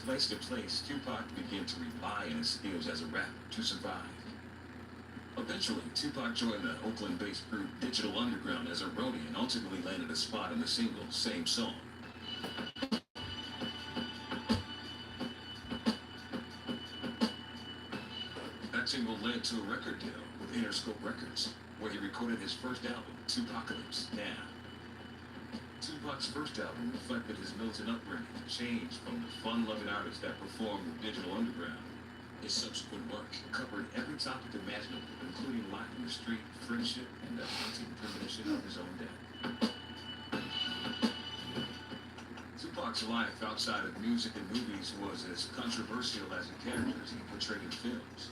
place to place, Tupac began to rely on his skills as a rapper to survive. Eventually, Tupac joined the Oakland-based group Digital Underground as a roadie and ultimately landed a spot in the single Same Song. That single led to a record deal with Interscope Records, where he recorded his first album, Tupacalypse Now. Tupac's first album reflected his militant upbringing and changed from the fun-loving artist that performed with Digital Underground. His subsequent work covered every topic imaginable, including life in the street, friendship, and the haunting premonition of his own death. Tupac's life outside of music and movies was as controversial as the characters he portrayed in films.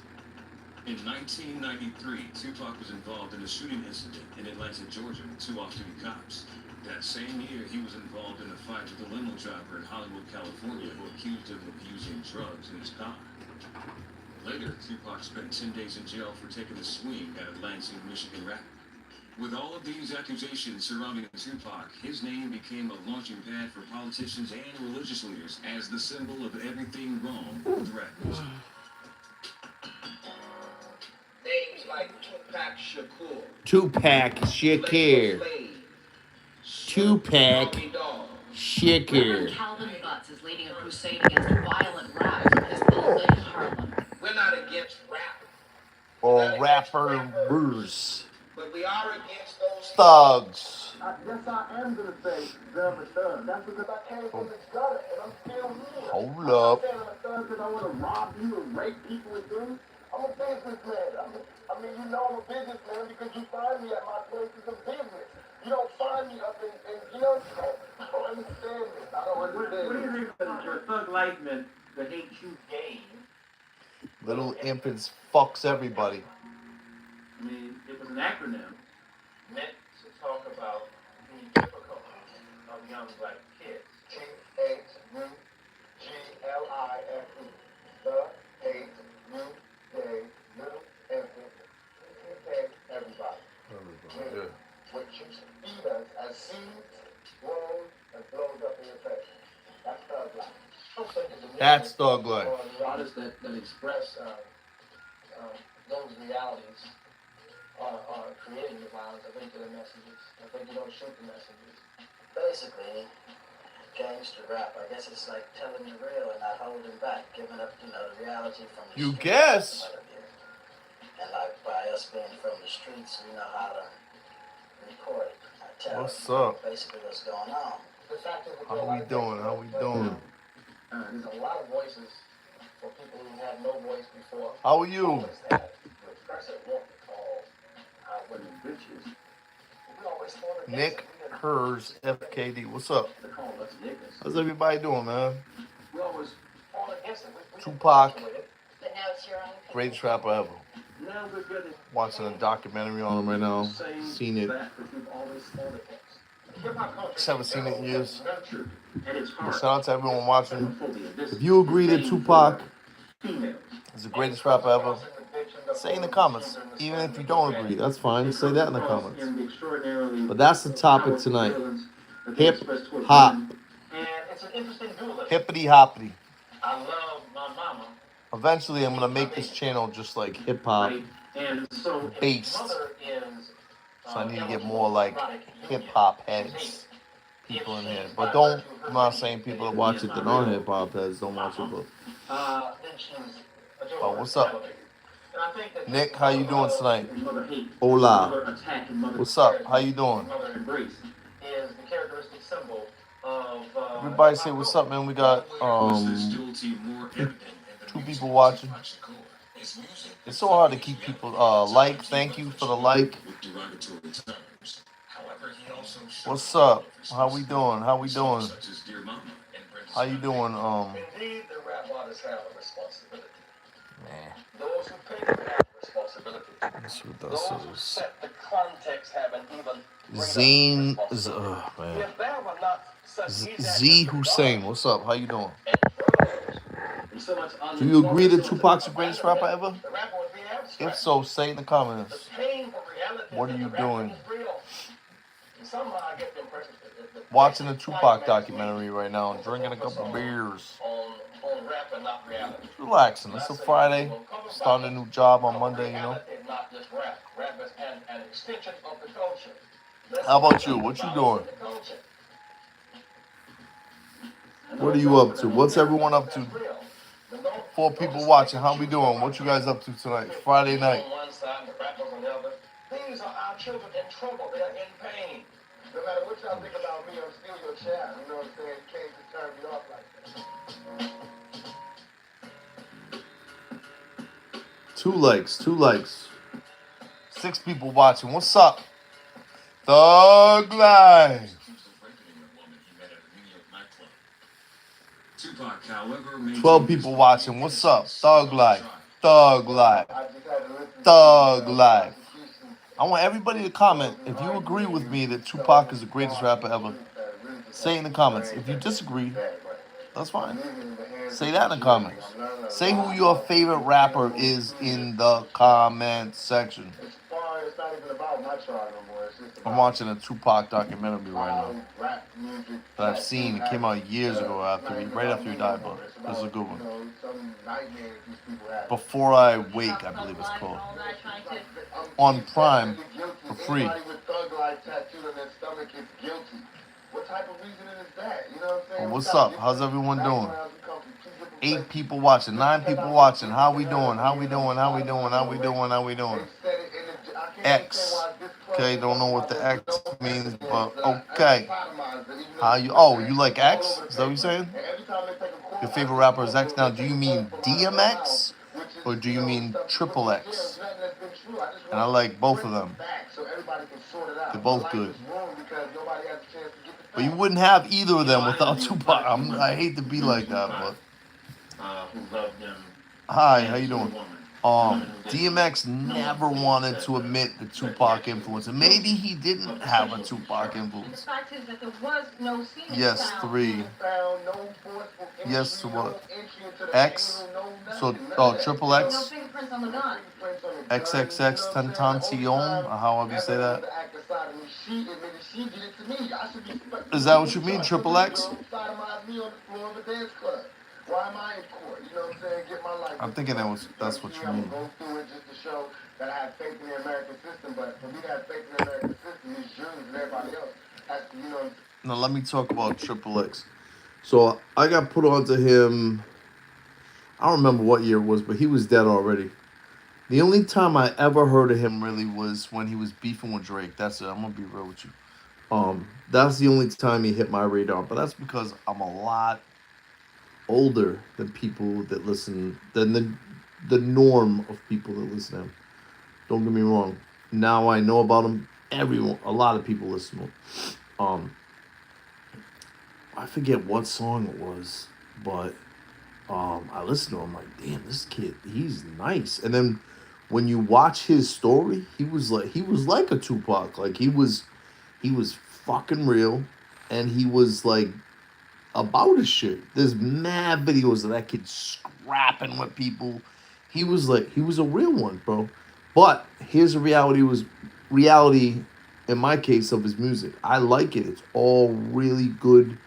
In 1993, Tupac was involved in a shooting incident in Atlanta, Georgia, with two off-duty cops. That same year, he was involved in a fight with a limo driver in Hollywood, California, who accused him of using drugs in his car. Later, Tupac spent 10 days in jail for taking a swing at a Lansing, Michigan rapper. With all of these accusations surrounding Tupac, his name became a launching pad for politicians and religious leaders as the symbol of everything wrong with rap music. Names like Tupac Shakur. Tupac Shakur. Tupac Shakur. Reverend Calvin Butts is leading a crusade against violent rap from his pulpit in Harlem. We're not against rap. Or rappers. But we are against those Thugs. Yes, I am going to say they're a thug. That's because I came from the gutter and I'm still here. Hold up. I'm not saying I'm a thug because I want to rob you and rape people and things. I'm a businessman. I mean, you know I'm a businessman because you find me at my places of business. You don't find me up in you know, I don't understand this. I don't understand. What do you think about your thug life meant the hate you gain? Little infants fucks everybody. I mean, it was an acronym meant to talk about the difficulties of young black kids. T-H-U-G-L-I-F-E. The little infant. Everybody. Yeah. What you feed us as seeds, grows, and blows up in your face. That's thug life. That's thug life. Artists that express those realities are creating the violence. I think they're the messages. I think you don't shoot the messages. Basically, gangster rap, I guess it's like telling the real and not holding back, giving up, the reality from the You streets. guess. And like by us being from the streets, we know how to report it. I tell What's you up? basically what's going on. The fact is that How we doing? How we doing? There's a lot of voices for people who had no voice before. How are you? Nick Hers FKD. What's up? How's everybody doing, man? Tupac, But now it's your own. greatest rapper ever. Watching a documentary on him right now. Seen it. Just haven't seen it in years. But shout out to everyone watching. If you agree that Tupac is the greatest rapper ever, say in the comments. Even if you don't agree, that's fine. Say that in the comments. But that's the topic tonight. Hip hop. And it's an interesting dualism. Hippity hoppity. I love my mama. Eventually, I'm gonna make this channel just like hip hop and so based. Mother is So I need to get more like hip hop heads people in here. But don't, I'm not saying people that watch it that aren't hip hop heads don't watch it. But then she's oh, what's up, And I think that Nick? How you doing tonight? mother hate, Hola. mother attack, and mother What's up? How you doing? mother embrace. is the characteristic symbol of Everybody say what's up, man. We got two people watching. It's so hard to keep people like. Thank you for the like. What's up? How we doing? How we doing? How you doing? Indeed, the rap artists have a responsibility. Man. Those who pay them have a responsibility. That's what Those who this is. set the context have an even Zine, greater responsibility. man. If there were not such Z Hussein, what's up? How you doing? And so much Do you agree that Tupac's the greatest rapper ever? the rapper would be abstract. If so, say in the comments. The painful reality What is are that you the rapper doing? is real. And somehow I get the impression that Watching the Tupac documentary right now and drinking a couple beers. on rap and not reality. Relaxing. It's a Friday. Starting a new job on Monday, you know. Reality, not just rap. Rap is an extension of the culture. How about you? What you doing? What are you up to? What's everyone up to? 4 people watching. How we doing? What you guys up to tonight? Friday night. On one side, the rappers on the other. These are our children in trouble. They are in pain. No matter what y'all think about me, I'm still your child. You know what I'm saying? You can't just turn me off like that. 2 likes. 2 likes. 6 people watching. What's up? Thug Life. Tupac, however, 12 people watching. What's up? Thug Life. Thug Life. Thug Life. I want everybody to comment if you agree with me that Tupac is the greatest rapper ever. Say it in the comments. If you disagree, that's fine. Say that in the comments. Say who your favorite rapper is in the comment section. It's not even about my trial no more. It's just I'm about watching a Tupac documentary right now rap music that I've seen. It came out years ago right after he died, but this is a good one. Some nightmares these people have. Before I Wake, I believe it's called. On Prime for free. Anybody with Thug Life tattooed on their stomach is guilty. What type of reasoning is that? You know what I'm saying? Well, what's up? How's everyone doing? 8 people watching, 9 people watching. How we doing? How we doing? How we doing? How we doing? How we doing? X. Okay, don't know what the X means, but okay. How you? Oh, you like X? Is that what you're saying? Your favorite rapper is X. Now, do you mean DMX or do you mean Triple X? And I like both of them. They're both good. But you wouldn't have either of them without Tupac. I hate to be like that, but. who loved them. Hi, how you doing? DMX never wanted to admit the Tupac influence, and maybe he didn't have a Tupac influence. The fact is that there was no scene. Yes, 3. Yes to what? X. So, Triple No X. fingerprints on the gun. XXX Tentacion, or however you say that. Is that what you mean, Triple X? Why am I in court? You know what I'm saying? Get my life. I'm thinking that's what you mean. Go through it just to show that I have faith in the American system, but for me to have faith in the American system, these Jews and everybody else has to, you know. Now let me talk about Triple X. So I got put onto him. I don't remember what year it was, but he was dead already. The only time I ever heard of him really was when he was beefing with Drake. That's it. I'm gonna be real with you. That's the only time he hit my radar. But that's because I'm a lot older than people that listen, than the norm of people that listen to him. Don't get me wrong. Now I know about him. A lot of people listen to him. I forget what song it was, but I listened to him. I'm like, damn, this kid, he's nice. And then when you watch his story, he was like a Tupac. Like he was fucking real, and he was like about his shit. There's mad videos of that kid scrapping with people. He was a real one, bro. But here's the reality in my case of his music. I like it. It's all really good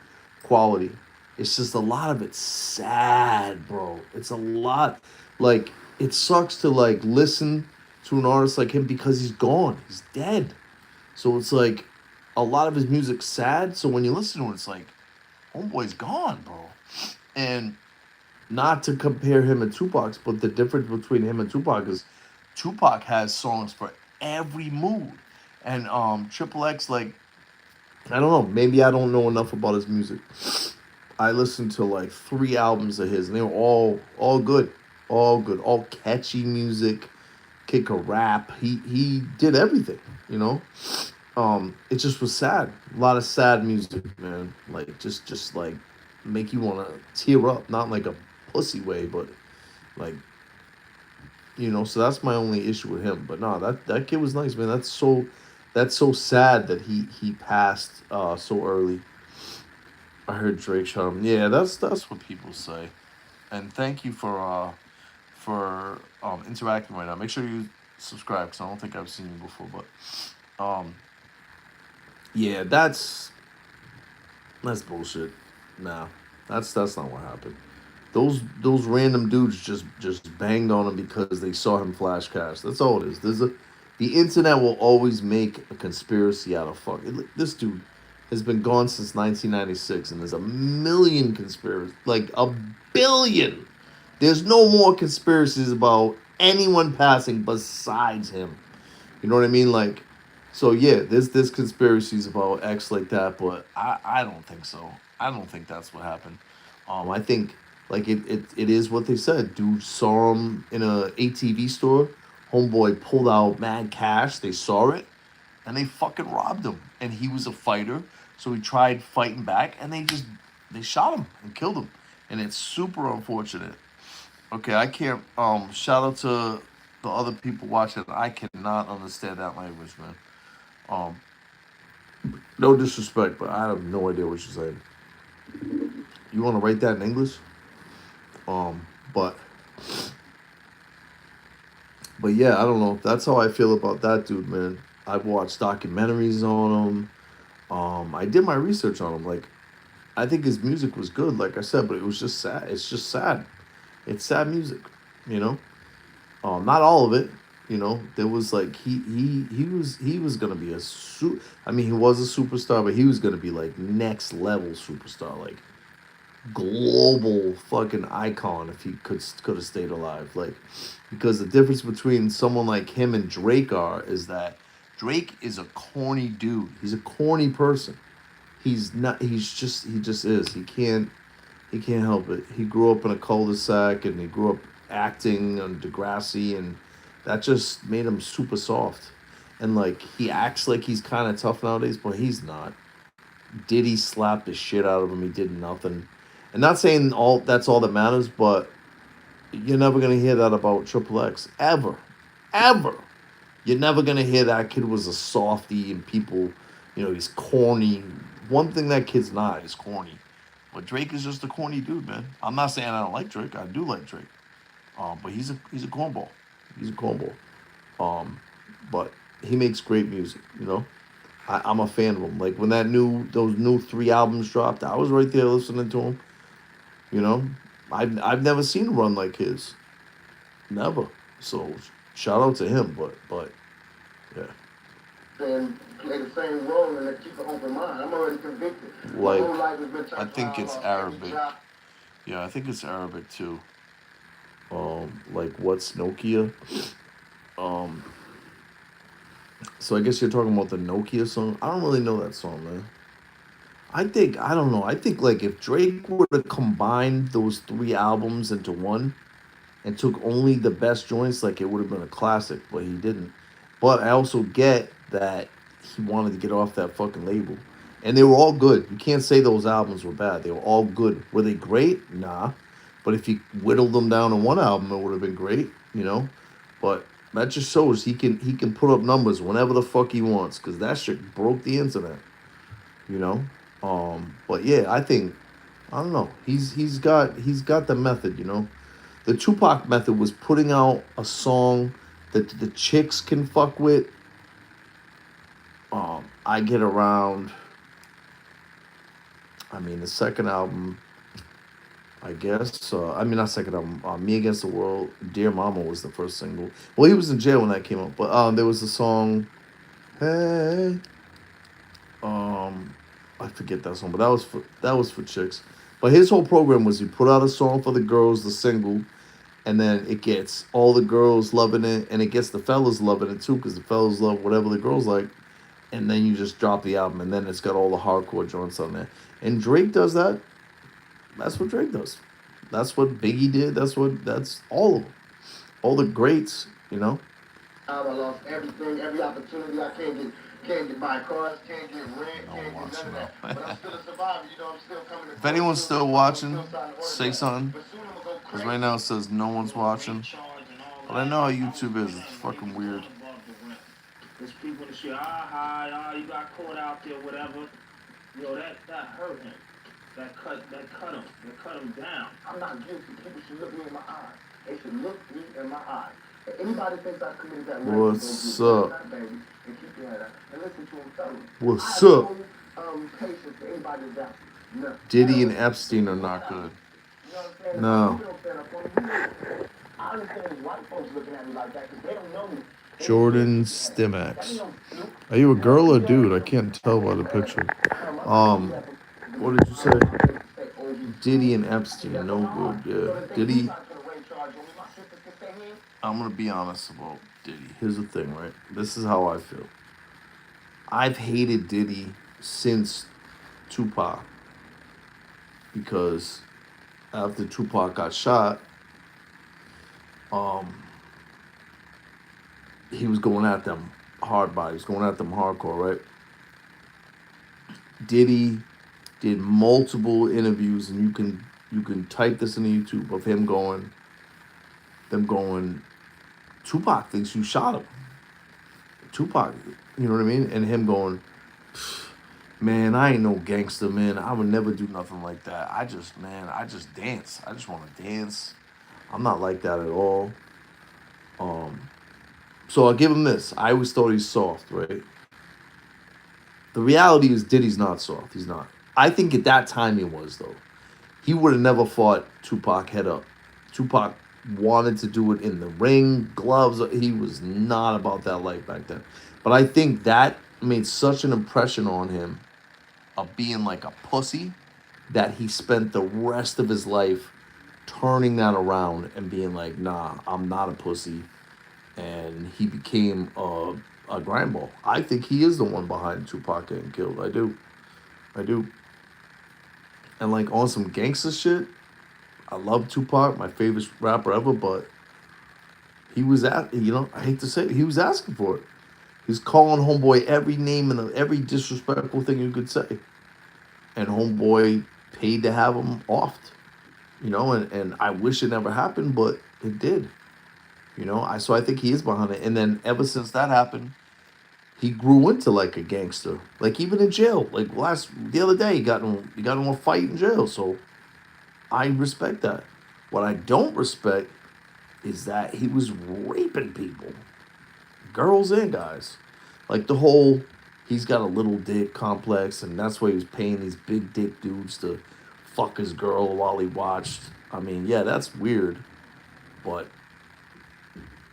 quality. It's just a lot of it's sad, bro. It's a lot. Like, it sucks to like listen to an artist like him because he's gone. He's dead. So it's like a lot of his music's sad. So when you listen to it, it's like, homeboy's gone, bro. And not to compare him and Tupac's, but the difference between him and Tupac is Tupac has songs for every mood. And Triple X, like, I don't know, maybe I don't know enough about his music. I listened to like 3 albums of his, and they were all good. All good. All catchy music. Kick a rap. He did everything, you know? It just was sad. A lot of sad music, man. Like just like make you wanna tear up. Not like a pussy way, but like, you know, so that's my only issue with him. But no, that kid was nice, man. That's so sad that he passed so early. I heard Drake shot him. Yeah, that's what people say. And thank you for interacting right now. Make sure you subscribe because I don't think I've seen you before. But yeah, that's bullshit. Nah, that's not what happened. those random dudes just banged on him because they saw him flash cash. That's all it is. The internet will always make a conspiracy out of fuck. This dude has been gone since 1996, and there's a million conspiracies, like a billion. There's no more conspiracies about anyone passing besides him. You know what I mean? Like, so yeah, there's conspiracies about X like that, but I don't think so. I don't think that's what happened. I think like it is what they said. Dude saw him in a ATV store. Homeboy pulled out mad cash. They saw it, and they fucking robbed him. And he was a fighter, so he tried fighting back, and they shot him and killed him. And it's super unfortunate. Okay, I can't. Shout out to the other people watching. I cannot understand that language, man. Um, no disrespect, but I have no idea what you're saying. You want to write that in English? Um, but yeah, I don't know. That's how I feel about that dude, man. I've watched documentaries on him. I did my research on him. Like, I think his music was good, like I said, but it was just sad. It's just sad. It's sad music, you know. Not all of it, you know. There was like he was gonna be I mean, he was a superstar, but he was gonna be like next level superstar, like global fucking icon if he could have stayed alive. Like, because the difference between someone like him and Drake is that Drake is a corny dude. He's a corny person. He's not. He just is. He can't help it. He grew up in a cul-de-sac and he grew up acting on Degrassi, and that just made him super soft. And like, he acts like he's kind of tough nowadays, but he's not. Diddy slapped the shit out of him. He did nothing. And not saying that's all that matters, but you're never gonna hear that about Triple X ever, ever. You're never gonna hear that kid was a softie and people, you know, he's corny. One thing that kid's not is corny. But Drake is just a corny dude, man. I'm not saying I don't like Drake. I do like Drake. But he's a cornball. He's a cornball. But he makes great music, you know. I'm a fan of him. Like when those new 3 albums dropped, I was right there listening to him. You know, I've never seen a run like his. Never. So shout out to him. But yeah. And play the same role and keep an open mind. I'm already convicted. Like, My whole life has been I think it's Arabic. Yeah, I think it's Arabic too. Like what's Nokia? So I guess you're talking about the Nokia song. I don't really know that song, man. I don't know. I think like if Drake would have combined those 3 albums into one and took only the best joints, like it would have been a classic, but he didn't. But I also get that he wanted to get off that fucking label. And they were all good. You can't say those albums were bad. They were all good. Were they great? Nah. But if you whittled them down to one album, it would have been great, you know? But that just shows he can put up numbers whenever the fuck he wants, because that shit broke the internet, you know? But yeah, I don't know. He's got the method, you know? The Tupac method was putting out a song that the chicks can fuck with. I Get Around. I mean, the second album, I guess. I mean, not second album. Me Against the World. Dear Mama was the first single. Well, he was in jail when that came out. But there was a song. Hey. I forget that song, but that was for chicks. But his whole program was he put out a song for the girls, the single, and then it gets all the girls loving it, and it gets the fellas loving it too, because the fellas love whatever the girls like, and then you just drop the album, and then it's got all the hardcore joints on there. And Drake does that. That's what Drake does. That's what Biggie did. That's all of them. All the greats, you know. I lost everything, every opportunity. I can't get my cars, can't get rent, can't get none of that. But I'm still a survivor, you know, I'm still coming to If anyone's still watching, say something. Because right now it says no one's watching. But I know how YouTube is. It's fucking weird. There's people that say, you got caught out there, whatever. Yo, that hurt him. That cut him down. I'm not guilty. People should look me in my eyes. They should look me in my eyes. If anybody thinks I committed that rape, what's up? Baby, and keep your head up. And listen to him tell me. What's up? Patience for anybody to doubt. No. Diddy and Epstein are not good. You know what I'm saying? No. You don't stand up for me. I understand white folks looking at me like that because they don't know me. Jordan Stimax. Are you a girl or dude? I can't tell by the picture. What did you say? Diddy and Epstein, no good. Yeah, Diddy. I'm gonna be honest about Diddy. Here's the thing, right? This is how I feel. I've hated Diddy since Tupac because after Tupac got shot, he was going at them hard bodies, going at them hardcore, right? Diddy did multiple interviews, and you can type this into YouTube of them going, Tupac thinks you shot him. Tupac, you know what I mean? And him going, man, I ain't no gangster, man. I would never do nothing like that. I just dance. I just want to dance. I'm not like that at all. So I'll give him this. I always thought he's soft, right? The reality is Diddy's not soft. He's not. I think at that time he was, though. He would have never fought Tupac head up. Tupac wanted to do it in the ring, gloves. He was not about that life back then. But I think that made such an impression on him of being like a pussy that he spent the rest of his life turning that around and being like, nah, I'm not a pussy. And he became a grindball. I think he is the one behind Tupac getting killed. I do. And like on some gangster shit, I love Tupac, my favorite rapper ever, but he was I hate to say it, he was asking for it. He's calling Homeboy every name and every disrespectful thing you could say. And Homeboy paid to have him offed. And I wish it never happened, but it did. So I think he is behind it. And then ever since that happened, he grew into like a gangster. Like even in jail. Like the other day he got in a fight in jail. So I respect that. What I don't respect is that he was raping people. Girls and guys. Like the whole he's got a little dick complex and that's why he was paying these big dick dudes to fuck his girl while he watched. I mean, yeah, that's weird. But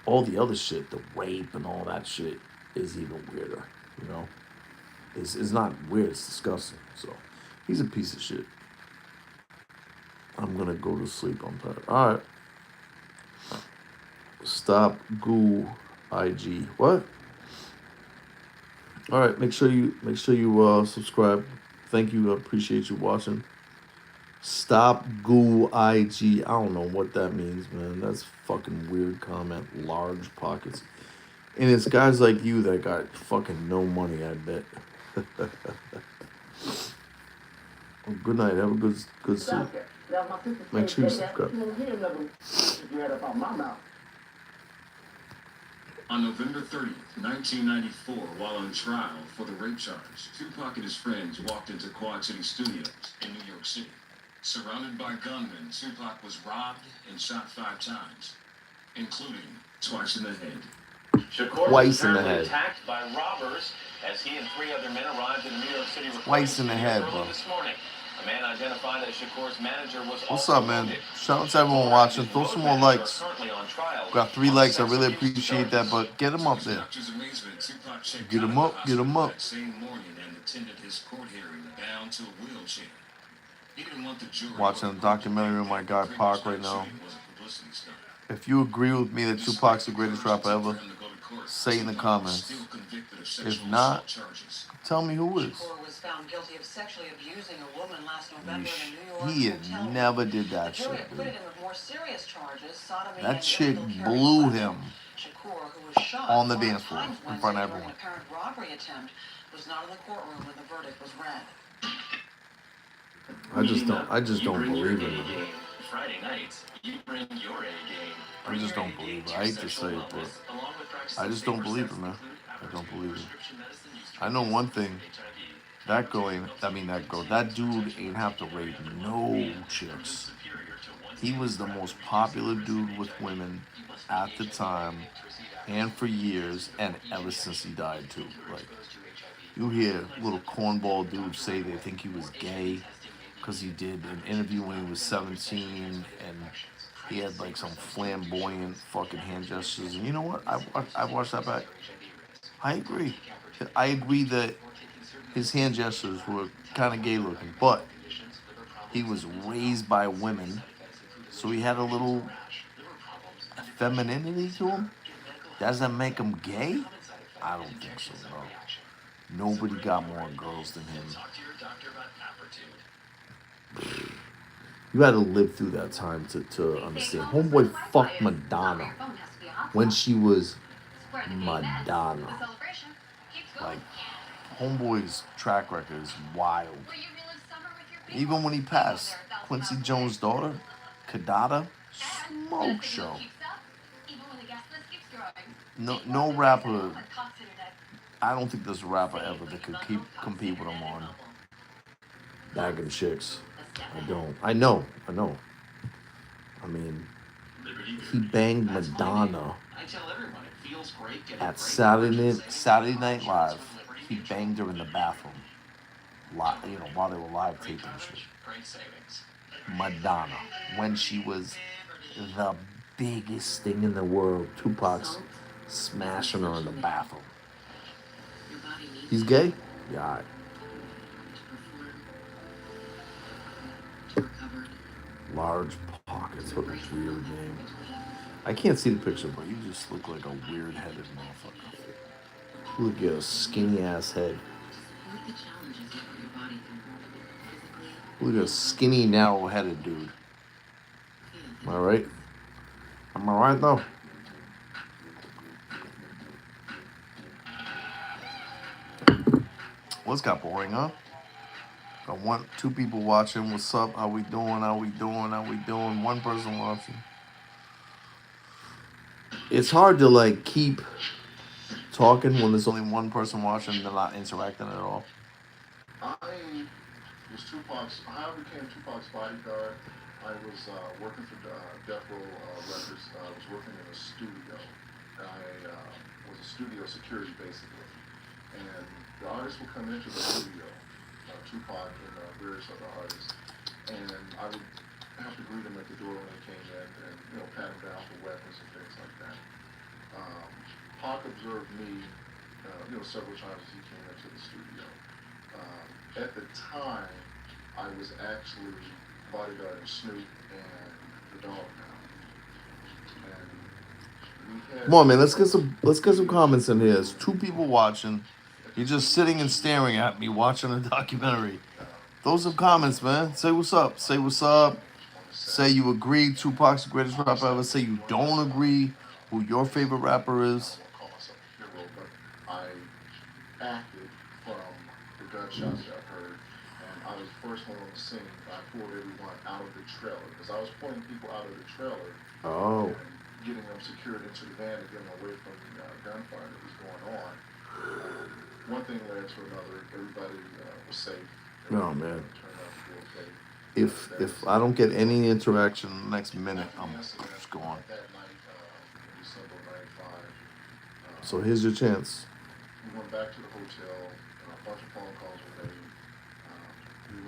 all the other shit, the rape and all that shit, is even weirder, It's not weird, it's disgusting. So, he's a piece of shit. I'm gonna go to sleep, I'm tired. Alright. Stop Goo IG. What? Alright, make sure you subscribe. Thank you, I appreciate you watching. Stop Goo IG. I don't know what that means, man. That's fucking weird comment. Large pockets. And it's guys like you that got fucking no money, I bet. Well, good night. Have a good sleep. Make sure you subscribe. On November 30th, 1994, while on trial for the rape charge, Tupac and his friends walked into Quad City Studios in New York City. Surrounded by gunmen, Tupac was robbed and shot 5 times, including twice in the head. Shakur Twice in the was head. attacked by robbers as he and 3 other men arrived in New York City. Twice in the head, bro. This morning. A man identified as Shakur's manager was What's up, man? Shout out to everyone watching. Throw some more likes. Got 3 likes. I really appreciate that, but get them up there. Get them up. Get them up. Watching a documentary on my guy Pac right now. If you agree with me that Tupac's the greatest rapper ever, say in the comments. If not, tell me who is. Shakur was found guilty of sexually abusing a woman last November in a New York He hotel. never did that The jury shit, acquitted dude. him of more serious charges, sodomy That and chick illegal carry blew of him weapons. Shakur, who was shot on the 4 dance floor times in front of Wednesday during everyone. an apparent robbery attempt, was not in the courtroom when the verdict was read. I just don't believe it. Friday nights, you bring your A game. I just don't believe it. I hate to say it, but I just don't believe it, man. I don't believe it. I know one thing. That dude ain't have to rape no chicks. He was the most popular dude with women at the time and for years and ever since he died too. Like, you hear little cornball dudes say they think he was gay because he did an interview when he was 17 and he had like some flamboyant fucking hand gestures. And you know what? I watched that back. I agree. I agree that his hand gestures were kind of gay looking, but he was raised by women, so he had a little femininity to him. Does that make him gay? I don't think so, no. Nobody got more girls than him. You had to live through that time to understand. Homeboy fucked Madonna when she was Madonna. Like, Homeboy's track record is wild. Even when he passed, Quincy Jones' daughter, Kadada, smoke show. No rapper. I don't think there's a rapper ever that could compete with him on bagging chicks. I don't. I know. I mean, he banged Madonna at Saturday Night Live. He banged her in the bathroom. While they were live taping shit. Madonna, when she was the biggest thing in the world. Tupac's smashing her in the bathroom. He's gay? Yeah. All right. Large pockets. What a weird name. I can't see the picture, but you just look like a weird-headed motherfucker. You look at a skinny-ass head. Look at a skinny, narrow-headed dude. Am I right? Am I right, though? What's got boring, huh? Got two people watching. What's up? How we doing? One person watching. It's hard to, like, keep talking when there's only one person watching and they're not interacting at all. I became Tupac's bodyguard. I was working for Death Row Records. I was working in a studio. I was a studio security, basically. And the artists would come into the studio, Tupac and various other artists, and I would have to greet them at the door when they came in and, pat them down for weapons and things like that. Pac observed me, several times as he came into the studio. At the time, I was actually bodyguarding Snoop and the Dog Pound. And come on, man. Let's get some comments in here. There's two people watching. You're just sitting and staring at me watching a documentary. Throw some comments, man. Say what's up. Say you agree Tupac's the greatest rapper ever. Say you don't agree. Who your favorite rapper is. I won't call myself a hero, but I acted from the gunshots that I heard. And I was the first one on the scene. I pulled everyone out of the trailer because I was pulling people out of the trailer. Oh. And getting them secured into the van and getting them away from the gunfire that was going on. One thing led to another. Everybody was safe. No, man. Turned out to be okay. If I don't get any interaction in the next minute, I'm just going. That night, December 95. So here's your chance. We went back to the hotel. A bunch of phone calls were made.